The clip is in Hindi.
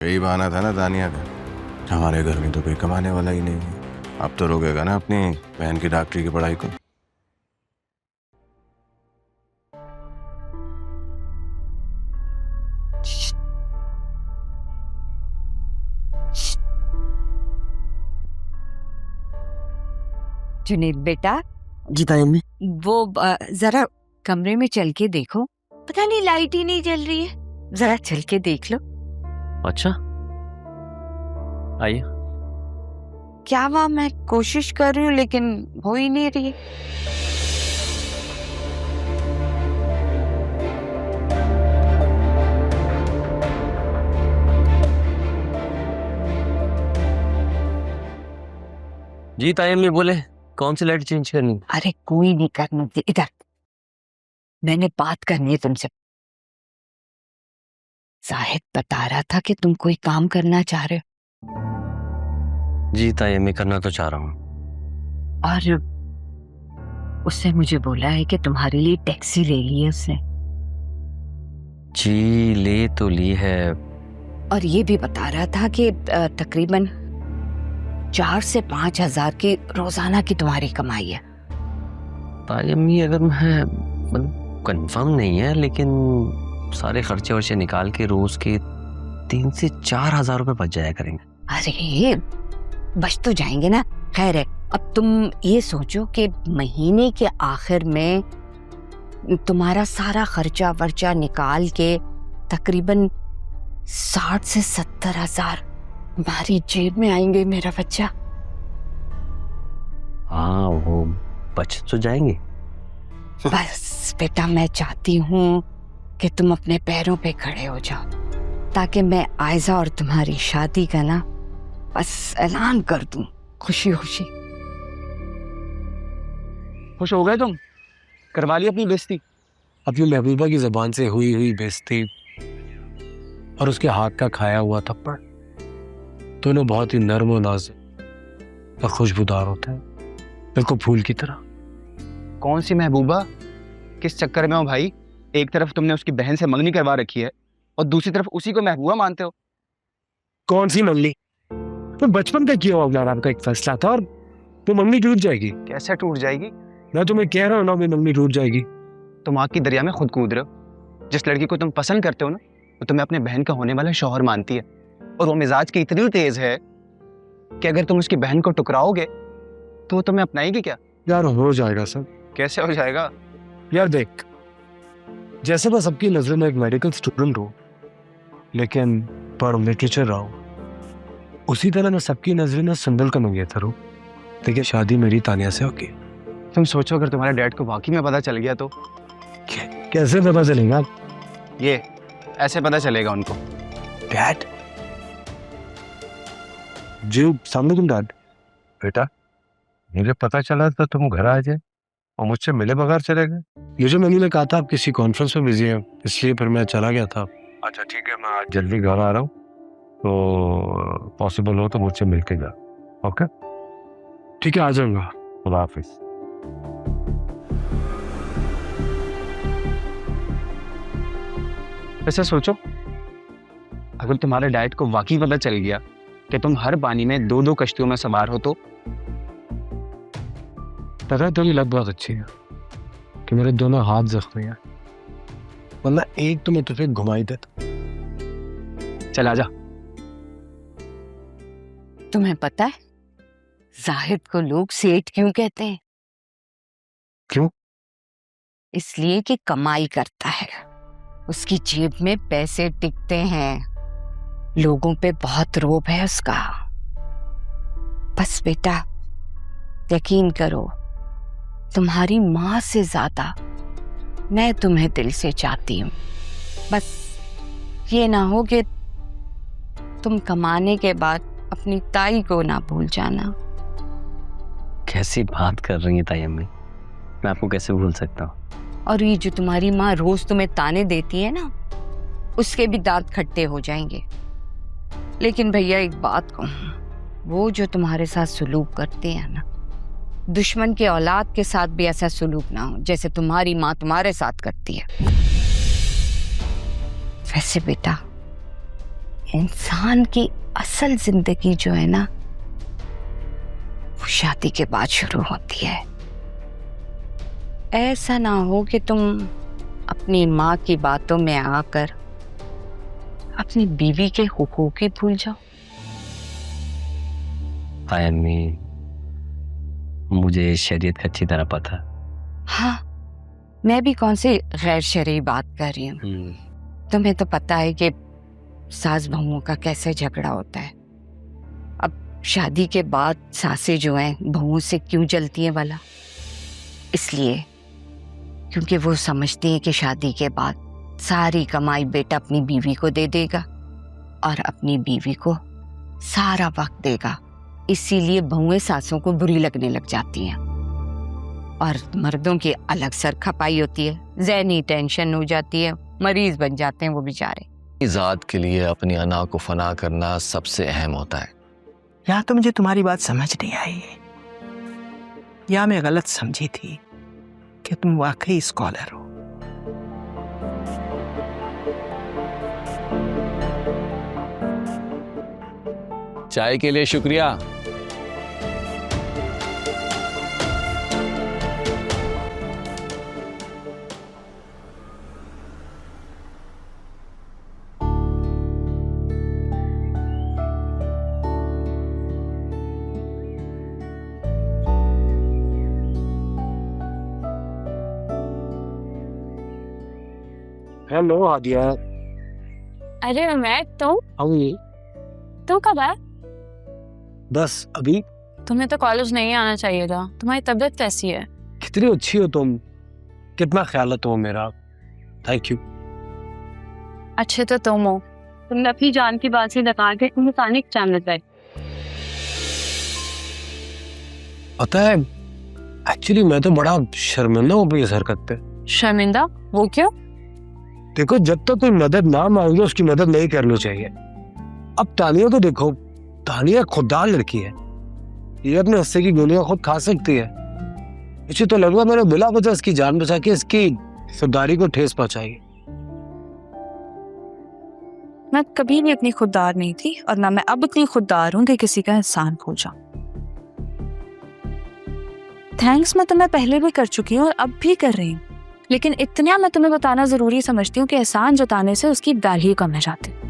यही बहाना था ना दानिया का। हमारे घर में तो कोई कमाने वाला ही नहीं है। अब तो रोकेगा ना अपनी बहन की डॉक्टरी की पढ़ाई को। जुनेद बेटा, जी ताई अम्मी। वो जरा कमरे में चल के देखो, पता नहीं लाइट ही नहीं जल रही है। जरा चल के देख लो। अच्छा आइए। क्या हुआ? मैं कोशिश कर रही हूँ लेकिन हो ही नहीं रही। जी ताई अम्मी बोले कौन सी लाइट चेंज करनी? अरे कोई नहीं करना, इधर मैंने बात करनी है तुमसे। जाहिद बता रहा था कि तुम कोई काम करना चाह रहे जी ताई अम्मी करना तो चाह रहा हूँ। हो और उसने मुझे बोला है कि तुम्हारे लिए टैक्सी ले ली है उसने। जी ले तो ली है। और ये भी बता रहा था कि तकरीबन 4 से 5 हजार की रोजाना की तुम्हारी कमाई है। ताई अम्मी अगर मैं कंफर्म नहीं है लेकिन सारे खर्चे वर्चे निकाल के रोज के 3 से 4 हजार रुपए बच जाया करेंगे। अरे बच तो जाएंगे ना। खैर है, अब तुम ये सोचो कि महीने के आखिर में तुम्हारा सारा खर्चा वर्चा निकाल के तकरीबन 60 से 70 हजार हमारी जेब में आएंगे मेरा बच्चा। हाँ वो बच तो जाएंगे। बस बेटा, मैं चाहती हूँ कि तुम अपने पैरों पे खड़े हो जाओ ताकि मैं आयजा और तुम्हारी शादी का ना बस ऐलान कर दूं खुशी खुशी। खुश हो गए तुम? करवा ली अपनी बेइज्जती? अपनी महबूबा की जबान से हुई हुई बेइज्जती और उसके हाथ का खाया हुआ थप्पड़ दोनों बहुत ही नर्म और नाजुक और खुशबूदार होते हैं, बिल्कुल फूल की तरह। कौन सी महबूबा? किस चक्कर में हो भाई? एक तरफ तुमने उसकी बहन से मंगनी करवा रखी है और दूसरी तरफ उसी को महबूबा मानते हो। कौन सी मंगनी? तो बचपन का किया हुआ आराम का एक फैसला था और वो मंगनी टूट जाएगी। कैसे टूट जाएगी? मैं तुम्हें कह रहा हूँ ना, मंगनी टूट जाएगी। तुम आग की दरिया में खुद कूद रहे हो। जिस लड़की को तुम पसंद करते हो ना, वो तुम्हें अपने बहन का होने वाला शौहर मानती है और वो मिजाज की इतनी तेज है कि अगर तुम उसकी बहन को टुकराओगे तो वो तुम्हें अपनाएगी क्या? यार हो जाएगा सब। कैसे हो जाएगा? यार देख, जैसे मैं सबकी नजर में एक मेडिकल स्टूडेंट हूँ लेकिन पढ़ लिटरेचर रहा हूँ, उसी तरह मैं सबकी नजर में संदल का मंगेतर हूँ लेकिन शादी मेरी तानिया से होगी। तुम सोचो अगर तुम्हारे डैड को वाकई में पता चल गया तो? कैसे पता चलेगा? ये ऐसे पता चलेगा उनको। डैड? जी सामने तुम डैड। बेटा, मुझे पता चला था तुम घर आ जाए और मुझसे मिले बगैर चले गए। ये जो मैंने कहा था आप किसी कॉन्फ्रेंस में बिजी हैं इसलिए फिर मैं चला गया था। अच्छा ठीक है, मैं आज जल्दी घर आ रहा हूँ, तो पॉसिबल हो तो मुझसे मिल के जा। ओके ठीक है, आ जाऊंगा। खुदा हाफिज। ऐसे सोचो, अगर तुम्हारे डैड को वाकई पता चल गया कि तुम हर पानी में 2-2 कश्तियों में सवार हो तो? पता तो ये लग बहुत अच्छी है कि मेरे दोनों हाथ जख्मी हैं, वरना एक तो मैं तुझे घुमाई देता। चल आजा। तुम्हें पता है जाहिद को लोग सेठ क्यों कहते हैं? क्यों? इसलिए कि कमाई करता है, उसकी जेब में पैसे टिकते हैं, लोगों पे बहुत रोब है उसका। बस बेटा यकीन करो, तुम्हारी माँ से ज्यादा मैं तुम्हें दिल से चाहती हूँ। बस ये ना हो कि तुम कमाने के बाद अपनी ताई को ना भूल जाना। कैसी बात कर रही है ताई अम्मी, मैं आपको कैसे भूल सकता हूँ? और ये जो तुम्हारी माँ रोज तुम्हें ताने देती है ना, उसके भी दांत खट्टे हो जाएंगे। लेकिन भैया एक बात कहूँ, वो जो तुम्हारे साथ सुलूक करते हैं ना, दुश्मन के औलाद के साथ भी ऐसा सुलूक ना हो जैसे तुम्हारी माँ तुम्हारे साथ करती है। वैसे बेटा इंसान की असल जिंदगी जो है ना, वो शादी के बाद शुरू होती है। ऐसा ना हो कि तुम अपनी माँ की बातों में आकर अपनी बीवी के हुकूक ही भूल जाओ। हाय अम्मी, मुझे शरीयत का अच्छी तरह पता। हाँ, मैं भी कौन सी गैर शरई बात कर रही हूँ। तुम्हें तो पता है कि सास बहुओं का कैसे झगड़ा होता है। अब शादी के बाद सासें जो हैं बहुओं से क्यों जलती हैं भला? इसलिए क्योंकि वो समझती हैं कि शादी के बाद सारी कमाई बेटा अपनी बीवी को दे देगा और अपनी बीवी को सारा वक्त देगा। इसीलिए बहुएं सासों को बुरी लगने लग जाती हैं और मर्दों की अलग सर खपाई होती है, ज़हनी टेंशन हो जाती है, मरीज बन जाते हैं वो बेचारे। ज़ात के लिए अपनी अना को फना करना सबसे अहम होता है। या तो मुझे तुम्हारी बात समझ नहीं आई या मैं गलत समझी थी कि तुम वाकई स्कॉलर हो। चाय के लिए शुक्रिया। हेलो आदिया। अरे उमैद, तुम कब आए? बस अभी। तुम्हें तो कॉलेज नहीं आना चाहिए था। तुम्हारी तबीयत कैसी है? कितनी अच्छी हो तुम, कितना ख्याल है तुम मेरा। Thank you. अच्छे तो तुम हो। तुमने अपनी जान की बात से लगा के तुम अचानक चैनल पे। पता है, एक्चुअली मैं तो बड़ा शर्मिंदा हूँ अपनी इस हरकत पे। शर्मिंदा? वो क्यों? देखो, जब तक कोई मदद ना मांगे उसकी मदद नहीं करनी चाहिए। अब तानिया को देखो, तानिया खुददार लड़की है, ये अपने हिस्से की गोलियां खुद खा सकती है। इसे तो लगा मैंने बिला वजह इसकी जान बचा के इसकी खुददारी को ठेस पहुंचाई। मैं कभी भी इतनी खुददार नहीं थी और ना मैं अब इतनी खुददार हूँ कि किसी का एहसान भूल जाऊं। थैंक्स मैं तुम्हें पहले भी कर चुकी हूँ और अब भी कर रही हूँ, लेकिन इतना मैं तुम्हें बताना जरूरी समझती हूँ कि एहसान जताने से उसकी वैल्यू कम हो जाती है।